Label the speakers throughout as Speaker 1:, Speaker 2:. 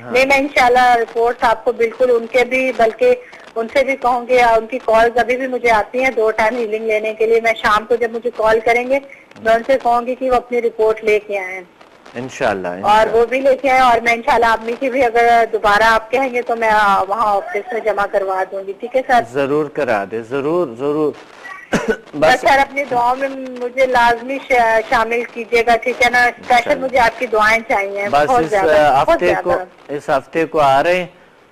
Speaker 1: نہیں میں انشاءاللہ رپورٹس آپ کو بالکل ان کے بھی بلکہ ان سے بھی کہوں گی، ان کی کالز ابھی بھی مجھے آتی ہیں 2 ٹائم ہیلنگ لینے کے لیے. میں شام کو جب مجھے کال کریں گے میں ان سے کہوں گی کہ وہ اپنی رپورٹ لے کے آئیں
Speaker 2: انشاءاللہ
Speaker 1: اور وہ بھی لے کے آئیں، اور میں انشاءاللہ امی کی بھی اگر دوبارہ آپ کہیں گے تو میں وہاں آفس میں جمع کروا دوں گی. ٹھیک ہے سر؟
Speaker 2: ضرور کرا دے، ضرور ضرور.
Speaker 1: بس
Speaker 2: بس
Speaker 1: سر اپنی دعاؤں میں مجھے لازمی شامل کیجیے گا. ٹھیک ہے نا؟ اسپیشل
Speaker 2: انشاءاللہ
Speaker 1: مجھے آپ کی دعائیں چاہیے
Speaker 2: بس
Speaker 1: بہت زیادہ بہت زیادہ.
Speaker 2: اس ہفتے کو آ رہے ہیں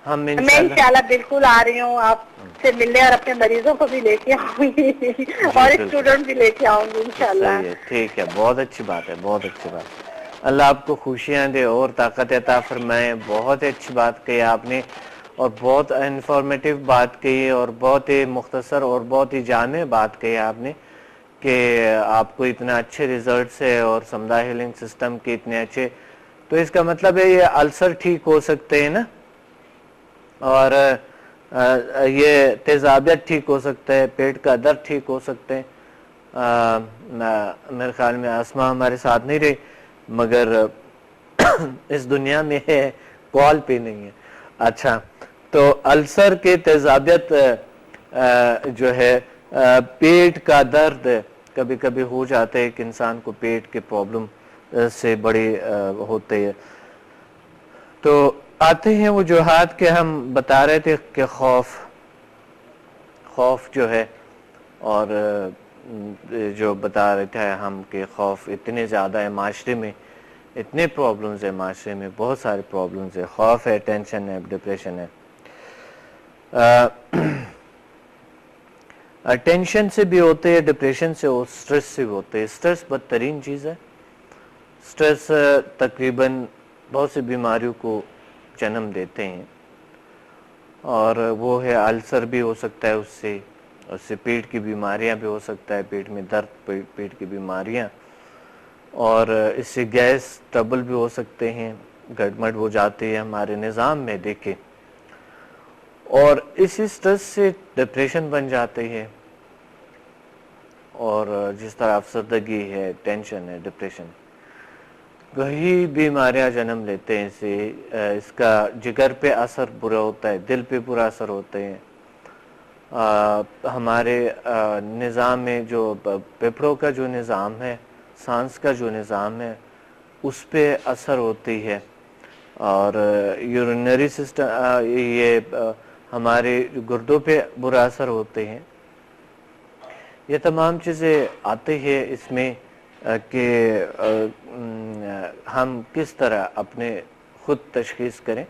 Speaker 2: ہم
Speaker 1: میں
Speaker 2: انشاءاللہ.
Speaker 1: انشاءاللہ بالکل آ رہی ہوں آپ سے ملنے، اور اپنے مریضوں کو بھی لے کے آؤں گی
Speaker 2: جی
Speaker 1: اور
Speaker 2: بالکل
Speaker 1: اسٹوڈنٹ بھی لے کے آؤں گی انشاءاللہ.
Speaker 2: صحیح ہے، ٹھیک ہے، بہت اچھی بات ہے، بہت اچھی بات. اللہ آپ کو خوشیاں دے اور طاقت عطا فرمائے. بہت اچھی بات کہی آپ نے اور بہت انفارمیٹیو بات کہی اور بہت ہی مختصر اور بہت ہی جامع بات کہی آپ نے کہ آپ کو اتنا اچھے ریزلٹس ہے اور سمدہ ہیلنگ سسٹم کے اتنے اچھے. تو اس کا مطلب ہے یہ السر ٹھیک ہو سکتے ہیں نا، اور یہ تیزابیت ٹھیک ہو سکتا ہے، پیٹ کا درد ٹھیک ہو سکتے ہیں. میرے خیال میں اسما ہمارے ساتھ نہیں رہی مگر اس دنیا میں ہے، کال پہ نہیں ہے. اچھا، تو السر کے تیزابیت جو ہے پیٹ کا درد کبھی کبھی ہو جاتا ہے کہ انسان کو پیٹ کے پرابلم سے بڑی ہوتے ہے. تو آتے ہیں وجوہات کہ ہم بتا رہے تھے کہ خوف جو ہے، اور جو بتا رہے تھے ہم کہ خوف اتنے زیادہ ہے معاشرے میں، اتنے پرابلمز ہیں معاشرے میں، بہت سارے پرابلمز ہیں. خوف ہے، ٹینشن ہے، ڈپریشن ہے. ٹینشن سے بھی ہوتے ہیں، ڈپریشن سے اور سٹریس سے بھی ہوتے ہیں. سٹریس بدترین چیز ہے. سٹریس تقریباً بہت سی بیماریوں کو جنم دیتے ہیں، اور وہ ہے السر بھی ہو سکتا ہے اس سے پیٹ کی بیماریاں بھی ہو سکتا ہے، پیٹ میں درد، پیٹ کی بیماریاں، اور اس سے گیس ٹربل بھی ہو سکتے ہیں، گڑبڑ ہو جاتی ہے ہمارے نظام میں دیکھیں. اور اسی سٹریس سے ڈپریشن بن جاتے ہیں، اور جس طرح افسردگی ہے، ٹینشن ہے، ڈپریشن، کئی بیماریاں جنم لیتے ہیں. اس کا جگر پہ اثر برا ہوتا ہے، دل پہ برا اثر ہوتے ہیں. ہمارے نظام میں جو پھیپھڑوں کا جو نظام ہے، سانس کا جو نظام ہے، اس پہ اثر ہوتی ہے. اور یورینری سسٹم، یہ ہمارے گردوں پہ برا اثر ہوتے ہیں. یہ تمام چیزیں آتے ہیں اس میں کہ ہم کس طرح اپنے خود تشخیص کریں.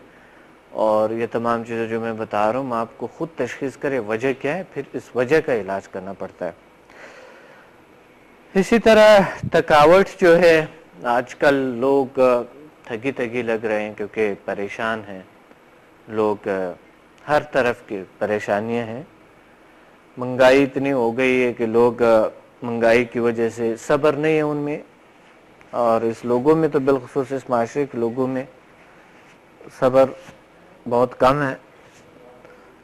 Speaker 2: اور یہ تمام چیزیں جو میں بتا رہا ہوں آپ کو خود تشخیص کریں وجہ کیا ہے، پھر اس وجہ کا علاج کرنا پڑتا ہے. اسی طرح تھکاوٹ جو ہے، آج کل لوگ تھکی لگ رہے ہیں کیونکہ پریشان ہیں لوگ. ہر طرف کی پریشانیاں ہیں. مہنگائی اتنی ہو گئی ہے کہ لوگ مہنگائی کی وجہ سے صبر نہیں ہے ان میں، اور اس لوگوں میں تو بالخصوص اس معاشرے کے لوگوں میں صبر بہت کم ہے،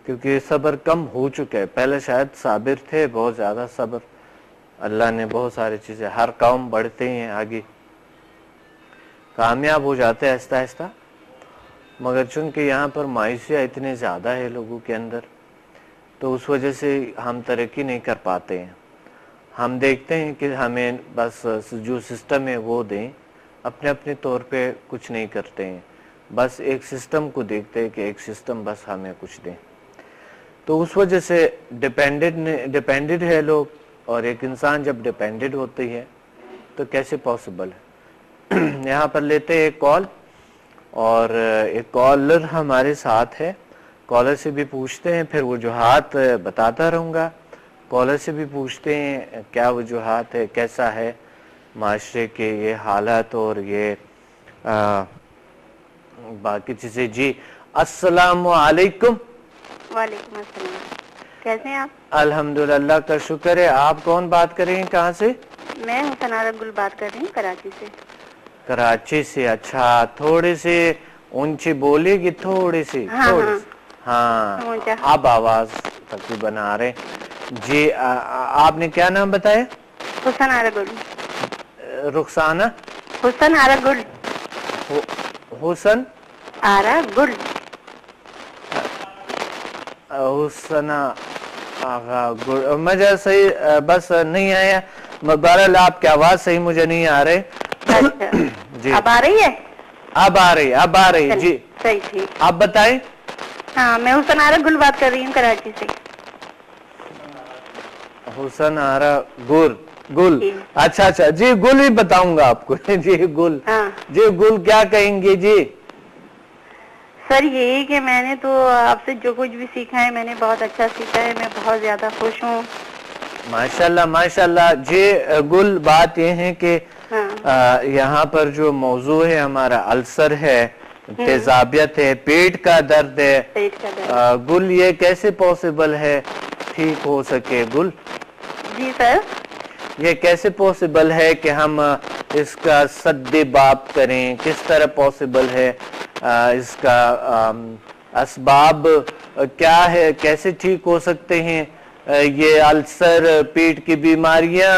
Speaker 2: کیونکہ صبر کم ہو چکا ہے. پہلے شاید صابر تھے بہت زیادہ صبر، اللہ نے بہت ساری چیزیں، ہر قوم بڑھتے ہیں آگے، کامیاب ہو جاتے ہیں آہستہ آہستہ. مگر چونکہ یہاں پر معاشیاں اتنے زیادہ ہے لوگوں کے اندر، تو اس وجہ سے ہم ترقی نہیں کر پاتے ہیں. ہم دیکھتے ہیں کہ ہمیں بس جو سسٹم ہے وہ دیں، اپنے اپنے طور پہ کچھ نہیں کرتے ہیں. بس ایک سسٹم کو دیکھتے ہیں کہ ایک سسٹم بس ہمیں کچھ دیں. تو اس وجہ سے ڈیپینڈڈ ہے لوگ، اور ایک انسان جب ڈیپینڈڈ ہوتی ہے تو کیسے پاسبل ہے. یہاں پر لیتے ہیں ایک کال، اور ایک کالر ہمارے ساتھ ہے. کالر سے بھی پوچھتے ہیں، پھر وجوہات بتاتا رہوں گا. کالر سے بھی پوچھتے ہیں کیا وجوہات ہے، کیسا ہے معاشرے کے یہ حالات اور یہ باقی چیزیں. جی السلام علیکم.
Speaker 3: وعلیکم السلام. کیسے ہیں آپ؟
Speaker 2: الحمدللہ، اللہ کا شکر ہے. آپ کون بات کریں ہیں، کہاں سے؟
Speaker 3: میں حسنارہ گل بات کر رہی ہوں کراچی سے.
Speaker 2: کراچی سے. اچھا، تھوڑے سے اونچی بولے گی، تھوڑی سی
Speaker 3: ہاں ہاں
Speaker 2: ہاں
Speaker 3: سمجھا.
Speaker 2: اب آواز تقریباً آ رہے. جی آپ نے کیا نام بتایا؟
Speaker 3: حسنارہ گل.
Speaker 2: رخسانہ.
Speaker 3: حسنارہ گل.
Speaker 2: حسن
Speaker 3: आरा गुल।
Speaker 2: हुसना आगा गुल, मुझे सही बस नहीं आया। बहरहाल आपकी आवाज सही मुझे नहीं आ रही।
Speaker 3: अच्छा
Speaker 2: जी
Speaker 3: अब आ रही है?
Speaker 2: अब आ रही जी।
Speaker 3: सही, ठीक।
Speaker 2: आप बताएं।
Speaker 3: हाँ, मैं हुसन आरा गुल बात कर रही हूँ कराची से।
Speaker 2: हुसन आरा गुल
Speaker 3: जी।
Speaker 2: अच्छा जी, गुल ही बताऊंगा आपको। जी गुल।
Speaker 3: हाँ
Speaker 2: जी गुल क्या कहेंगे जी?
Speaker 3: सर, यही कि मैंने तो आपसे जो कुछ भी सीखा है मैंने बहुत अच्छा सीखा है, मैं बहुत ज्यादा खुश हूँ।
Speaker 2: माशाल्लाह जी। गुल, बात ये है कि
Speaker 3: हाँ।
Speaker 2: यहाँ पर जो मौजू है हमारा अल्सर है, तेजाबियत है, पेट का दर्द है।
Speaker 3: पेट का दर्द।
Speaker 2: गुल, ये कैसे पॉसिबल है ठीक हो सके? गुल
Speaker 3: जी सर।
Speaker 2: ये कैसे पॉसिबल है कि हम इसका सद्दे बाप करें? किस तरह पॉसिबल है? इसका असबाब क्या है? कैसे ठीक हो सकते हैं ये अल्सर, पेट की बीमारियां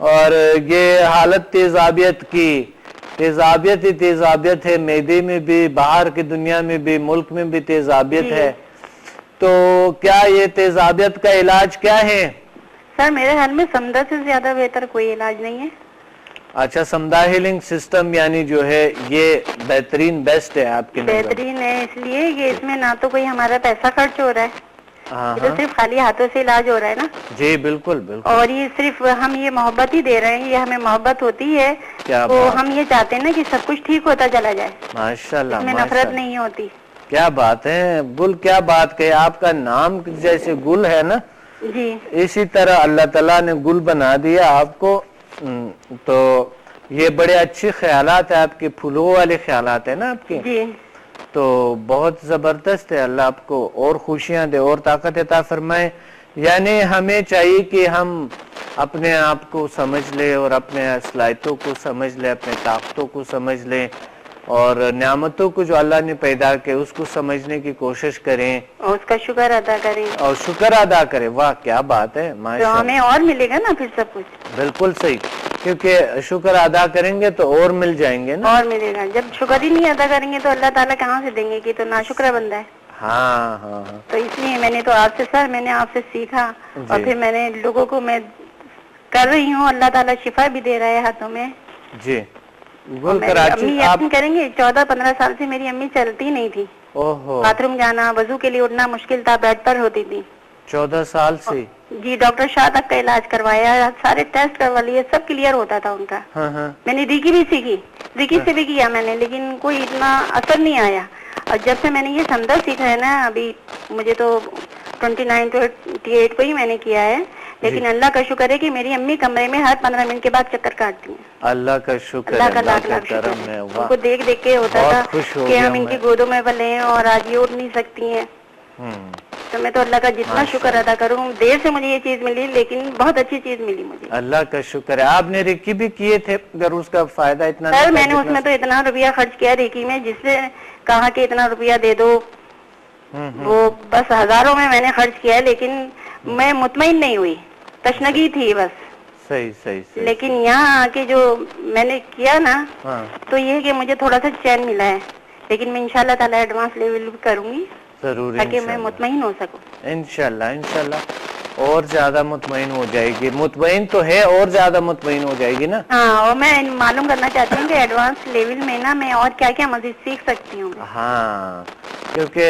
Speaker 2: और ये हालत तेजाबियत की? तेजाबियत ही तेजाबियत है, मैदे में भी, बाहर की दुनिया में भी, मुल्क में भी तेजाबियत है। तो क्या ये तेजाबियत का इलाज क्या है?
Speaker 3: सर, मेरे ख्याल में समदा से ज्यादा बेहतर कोई इलाज नहीं है।
Speaker 2: अच्छा, समदा हीलिंग सिस्टम यानी जो है ये बेहतरीन, बेस्ट है आपके नजर?
Speaker 3: बेहतरीन है इसलिए कि इसमें ना तो कोई हमारा पैसा खर्च हो रहा है,
Speaker 2: हाँ,
Speaker 3: ये तो सिर्फ खाली हाथों से इलाज हो रहा है ना।
Speaker 2: जी बिल्कुल बिल्कुल।
Speaker 3: और ये सिर्फ हम ये मोहब्बत ही दे रहे हैं, ये हमें मोहब्बत होती है तो हम ये चाहते हैं ना कि सब कुछ ठीक होता चला जाए।
Speaker 2: माशाल्लाह,
Speaker 3: इसमें नफरत नहीं होती।
Speaker 2: क्या बात है गुल, क्या बात कही। आपका नाम जैसे गुल है ना
Speaker 3: जी,
Speaker 2: इसी तरह अल्लाह ताला ने गुल बना दिया आपको। तो ये बड़े अच्छे ख्यालात है आपके, फूलों वाले ख्यालात है ना आपके।
Speaker 3: जी।
Speaker 2: तो बहुत जबरदस्त है। अल्लाह आपको और खुशियां दे और ताकत अता फरमाए। यानी हमें चाहिए कि हम अपने आप को समझ ले और अपने सलाहियतों को समझ ले, अपने ताकतों को समझ ले और नेमतों को जो अल्लाह ने पैदा किए उसको समझने की कोशिश करें
Speaker 3: और उसका शुक्र अदा करें।
Speaker 2: और शुक्र अदा करें। वाह क्या बात है,
Speaker 3: तो
Speaker 2: माशाअल्लाह।
Speaker 3: हमें और मिलेगा ना फिर सब कुछ।
Speaker 2: बिल्कुल सही, क्योंकि शुक्र अदा करेंगे तो और मिल जाएंगे ना।
Speaker 3: और मिलेगा। जब शुक्र ही नहीं अदा करेंगे तो अल्लाह ताला कहाँ से देंगे, कि तो नाशुक्र बंदा है।
Speaker 2: हाँ हाँ हाँ।
Speaker 3: तो इसलिए मैंने तो आपसे सर, मैंने आपसे सीखा और फिर मैंने लोगों को मैं कर रही हूँ। अल्लाह ताला शिफा भी दे रहा है हाथों में।
Speaker 2: जी
Speaker 3: अम्मी यकीन करेंगे 14-15 साल से मेरी अम्मी चलती नहीं थी।
Speaker 2: ओहो।
Speaker 3: बाथरूम जाना, वजू के लिए उठना मुश्किल था, बेड पर होती थी।
Speaker 2: 14 साल से?
Speaker 3: जी, डॉक्टर शाह तक का इलाज करवाया, सारे टेस्ट करवा लिए, सब क्लियर होता था उनका।
Speaker 2: हाँ हाँ।
Speaker 3: मैंने रिकी भी सीखी, रिकी से भी किया मैंने, लेकिन कोई इतना असर नहीं आया। और जब से मैंने ये समदा सीखा है ना, अभी मुझे तो 29 to 28 को ही मैंने किया है, लेकिन अल्लाह का शुक्र है कि मेरी अम्मी कमरे में हर 15 मिनट के बाद चक्कर काटती हैं।
Speaker 2: अल्लाह का शुक्र,
Speaker 3: अल्लाह का
Speaker 2: अल्लाह
Speaker 3: लाख लाख
Speaker 2: के करम है।
Speaker 3: उनको देख देख के होता था कि हम इनकी गोदों में पले हैं और आज ये उठ नहीं सकती हैं। तो मैं तो अल्लाह का जितना शुक्र अदा करूँ, देर से मुझे ये चीज मिली लेकिन बहुत अच्छी चीज मिली मुझे।
Speaker 2: अल्लाह का शुक्र है। आपने रेकी भी किए थे, अगर उसका फायदा इतना?
Speaker 3: सर, मैंने उसमें तो इतना रुपया खर्च किया रेकी में, जिससे कहा कि इतना रुपया दे दो, वो बस हजारों में मैंने खर्च किया है, लेकिन मैं मुतमईन नहीं हुई, तशनगी थी बस।
Speaker 2: सही सही सही।
Speaker 3: लेकिन यहाँ आके जो मैंने किया ना, तो ये है कि मुझे थोड़ा सा चैन मिला है, लेकिन मैं इंशाल्लाह ताला एडवांस लेवल भी करूंगी
Speaker 2: जरूर,
Speaker 3: ताकि मैं मुतमईन हो सकूं।
Speaker 2: इंशाल्लाह इंशाल्लाह और ज्यादा मुतमईन हो जाएगी। मुतमईन तो है, और ज्यादा मुतमईन हो जाएगी ना।
Speaker 3: हाँ, और मैं मालूम करना चाहती हूँ कि एडवांस लेवल में ना मैं और क्या क्या मजीद सीख सकती हूँ।
Speaker 2: हाँ, क्योंकि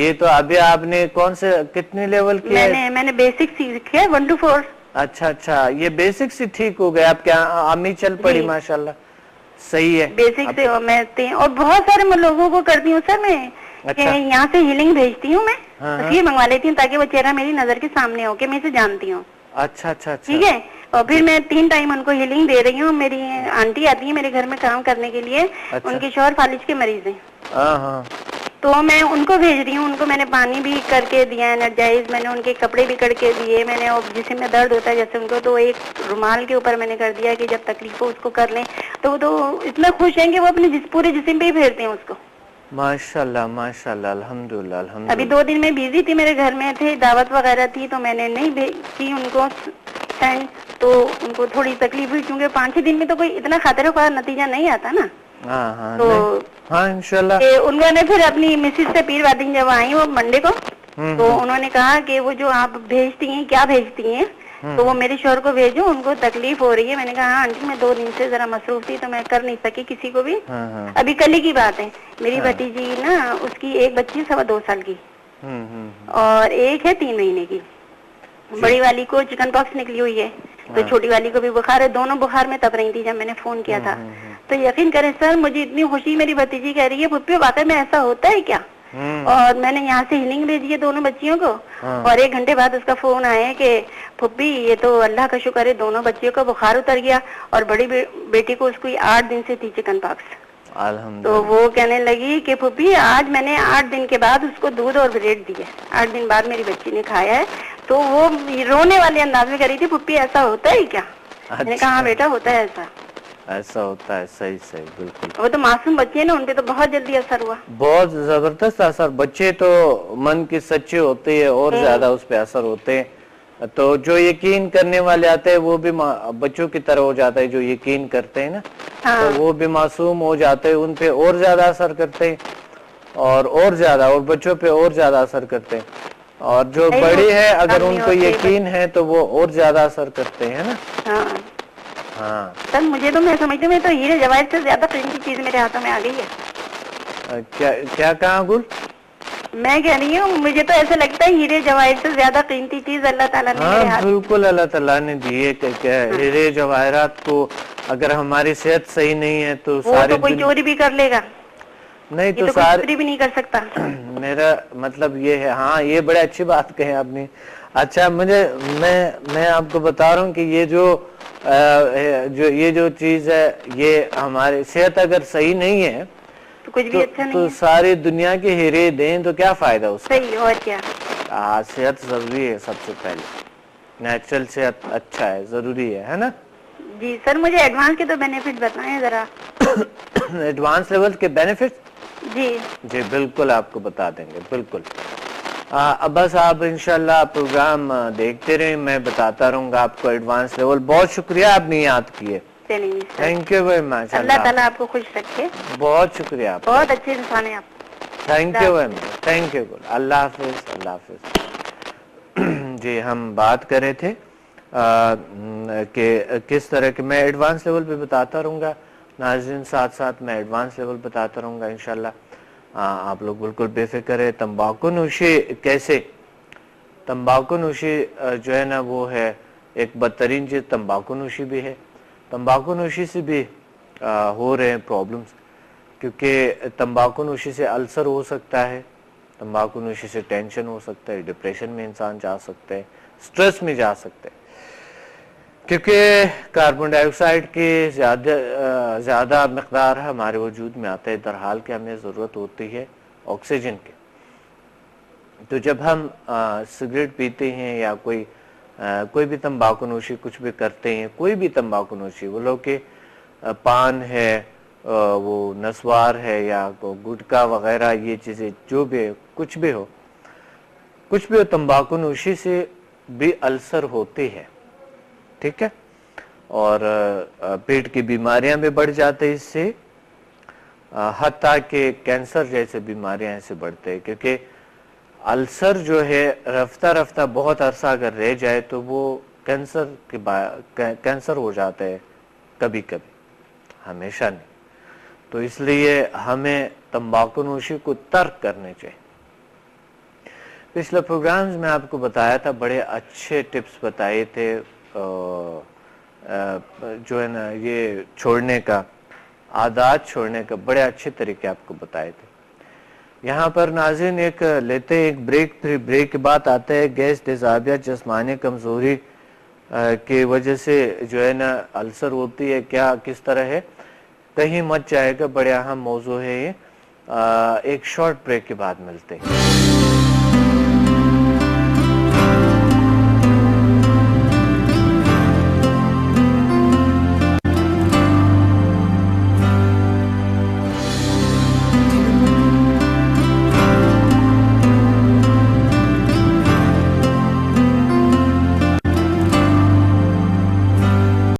Speaker 2: ये तो अभी आपने कौन से कितने लेवल की?
Speaker 3: मैंने बेसिक सीखे 1 to 4।
Speaker 2: अच्छा अच्छा, ये बेसिक से ठीक हो गया। आप क्या अम्मी चल पड़ी? माशाल्लाह, सही है।
Speaker 3: बेसिक से मैं और बहुत सारे लोगों को करती हूँ सर मैं। अच्छा। यहाँ से हीलिंग भेजती हूँ मैं, तस्वीर मंगवा लेती हूँ ताकि वो चेहरा मेरी नजर के सामने हो कि मैं इसे जानती हूँ।
Speaker 2: अच्छा अच्छा अच्छा,
Speaker 3: ठीक है। और फिर मैं 3 टाइम उनको हीलिंग दे रही हूँ। मेरी आंटी आती है मेरे घर में काम करने के लिए। अच्छा। उनके शौहर फालिज के मरीज हैं, तो मैं उनको भेज रही हूँ। उनको मैंने पानी भी करके दिया, एनर्जाइज, मैंने उनके कपड़े भी करके दिए मैंने। और जिसम में दर्द होता है जैसे उनको, तो एक रुमाल के ऊपर मैंने कर दिया कि जब तकलीफ हो उसको कर लें। तो इतना खुश हैं कि वो अपने पूरे जिस्म पे ही फेरते हैं उसको।
Speaker 2: माशाल्लाह माशाल्लाह, अल्हम्दुलिल्लाह अल्हम्दुलिल्लाह।
Speaker 3: अभी 2 दिन में बिजी थी, मेरे घर में थे, दावत वगैरह थी, तो मैंने नहीं की उनको सेंड। तो उनको थोड़ी तकलीफ हुई, क्योंकि 5-6 दिन में तो कोई इतना खातिर ख्वाह नतीजा नहीं आता ना।
Speaker 2: हाँ,
Speaker 3: तो
Speaker 2: हाँ इंशाल्लाह।
Speaker 3: उन्होंने फिर अपनी मिसेज से पीर वादी जब आई वो मंडे को, तो उन्होंने कहा कि वो जो आप भेजती हैं क्या भेजती हैं, तो वो मेरे शोहर को भेजो, उनको तकलीफ हो रही है। मैंने कहा हाँ आंटी मैं 2 दिन से जरा मसरूफ थी तो मैं कर नहीं सकी किसी को भी। अभी कल ही की बात है, मेरी भतीजी ना उसकी एक बच्ची 2.25 साल की और एक है 3 महीने की। बड़ी वाली को चिकन पॉक्स निकली हुई है, तो छोटी वाली को भी बुखार है। दोनों बुखार में तब रही थी जब मैंने फोन किया था। तो यकीन करें सर, मुझे इतनी खुशी, मेरी भतीजी कह रही है पुप्पी वाकई में ऐसा होता है क्या। और मैंने यहाँ से हीलिंग भेजी है दोनों बच्चियों को, और 1 घंटे बाद उसका फोन आया कि पुप्पी ये तो अल्लाह का शुक्र है दोनों बच्चियों का बुखार उतर गया, और बड़ी बेटी को उसको 8 दिन से थी चिकन पॉक्स। तो वो कहने लगी कि पुप्पी आज मैंने 8 दिन के बाद उसको दूध और ब्रेड दिए, 8 दिन बाद मेरी बच्ची ने खाया है। तो वो रोने वाले अंदाज में करी थी पुप्पी ऐसा होता है क्या। मैंने कहा हाँ बेटा होता है, ऐसा
Speaker 2: होता है। सही सही बिल्कुल।
Speaker 3: वो तो मासूम बच्चे ना, उनपे तो बहुत जल्दी असर हुआ,
Speaker 2: बहुत जबरदस्त असर। बच्चे तो मन की सच्चे होते हैं और ज्यादा उस पे असर होते हैं। तो जो यकीन करने वाले आते हैं वो भी बच्चों की तरह हो जाता है, जो यकीन करते हैं ना तो वो भी मासूम हो जाते हैं, उन पे और ज्यादा असर करते हैं और ज्यादा, और बच्चों पे और ज्यादा असर करते हैं। और जो बड़ी है अगर उनको यकीन है तो वो और ज्यादा असर करते हैं ना। हाँ
Speaker 3: सर मुझे तो, मैं समझती हूँ तो हीरे जवाहर से ज्यादा कीमती चीज मेरे हाथों में आ गई है।
Speaker 2: क्या कहा गुल?
Speaker 3: मैं कह रही हूँ मुझे तो ऐसा लगता है हीरे जवाहर से ज्यादा कीमती चीज अल्लाह ताला ने मेरे हाथ।
Speaker 2: बिल्कुल अल्लाह ताला ने दिए। हीरे जवाहरात को अगर हमारी सेहत सही नहीं है तो सारी
Speaker 3: तो कोई चोरी भी कर लेगा,
Speaker 2: नहीं तो
Speaker 3: चोरी भी नहीं कर सकता।
Speaker 2: मेरा मतलब ये है। हाँ ये बड़ी अच्छी बात कही आपने। अच्छा मैं आपको बता रहा हूँ कि ये जो चीज है, ये हमारी सेहत अगर सही नहीं है
Speaker 3: तो कुछ भी अच्छा नहीं
Speaker 2: तो सारी दुनिया के हीरे दें तो क्या फायदा उसका।
Speaker 3: सही और क्या।
Speaker 2: सेहत जरूरी है, सबसे पहले नेचुरल सेहत अच्छा है, जरूरी है ना।
Speaker 3: जी सर मुझे एडवांस के तो बेनिफिट बताएं जरा।
Speaker 2: एडवांस लेवल के बेनिफिट
Speaker 3: जी
Speaker 2: बिल्कुल आपको बता देंगे, बिल्कुल। अब बस आप इंशाल्लाह प्रोग्राम देखते रहे, मैं बताता रहूंगा आपको एडवांस लेवल। बहुत शुक्रिया आपने याद किए, थैंक यू वेरी मच।
Speaker 3: अल्लाह ताला आपको खुश रखे।
Speaker 2: बहुत शुक्रिया, बहुत
Speaker 3: अच्छे इंसान है आप।
Speaker 2: Thank you very much, thank you. अल्लाह हाफिज, अल्लाह हाफिज। जी हम बात कर रहे थे कि किस तरह के, मैं एडवांस लेवल पे बताता रहूंगा नाज़रीन, साथ साथ मैं एडवांस लेवल बताता रहूंगा इंशाल्लाह। आप लोग बिल्कुल बेफिक्र है। तंबाकू नोशी कैसे, तंबाकू नोशी जो है ना वो है एक बदतरीन चीज। तंबाकू नोशी भी है, तंबाकू नोशी से भी हो रहे हैं प्रॉब्लम्स, क्योंकि तंबाकू नोशी से अल्सर हो सकता है, तंबाकू नोशी से टेंशन हो सकता है, डिप्रेशन में इंसान जा सकता है, स्ट्रेस में जा सकता है, क्योंकि कार्बन डाइऑक्साइड की ज़्यादा मकदार हमारे वजूद में आता है, दरहाल कि हमें ज़रूरत होती है ऑक्सीजन की। तो जब हम सिगरेट पीते हैं या कोई भी तंबाकू नोशी कुछ भी करते हैं, कोई भी तंबाकू नोशी, वो लोग के पान है, वो नस्वार है या गुटखा वगैरह, ये चीज़ें जो भी कुछ भी हो तंबाकू नोशी से भी अल्सर होती है, ठीक है। और पेट की बीमारियां भी बढ़ जाते हैं इससे, हत्ता के कैंसर जैसे बीमारियां इससे बढ़ते हैं, क्योंकि अल्सर जो है रफ्ता रफ्ता बहुत अरसा अगर रह जाए तो वो कैंसर हो जाता है कभी कभी, हमेशा नहीं। तो इसलिए हमें तंबाकू नोशी को तर्क करने चाहिए। पिछले प्रोग्राम्स में आपको बताया था, बड़े अच्छे टिप्स बताए थे जो है ना ये छोड़ने का, आदत छोड़ने का बड़े अच्छे तरीके आपको बताए थे। यहाँ पर नाज़रीन एक लेते एक ब्रेक, फिर ब्रेक के बाद आता है गैस, तेजाबियत, जिस्मानी कमजोरी की वजह से जो है ना अल्सर होती है, क्या किस तरह है, कहीं मत जाएगा, बड़े अहम मौजू है ये। एक शॉर्ट ब्रेक के बाद मिलते हैं।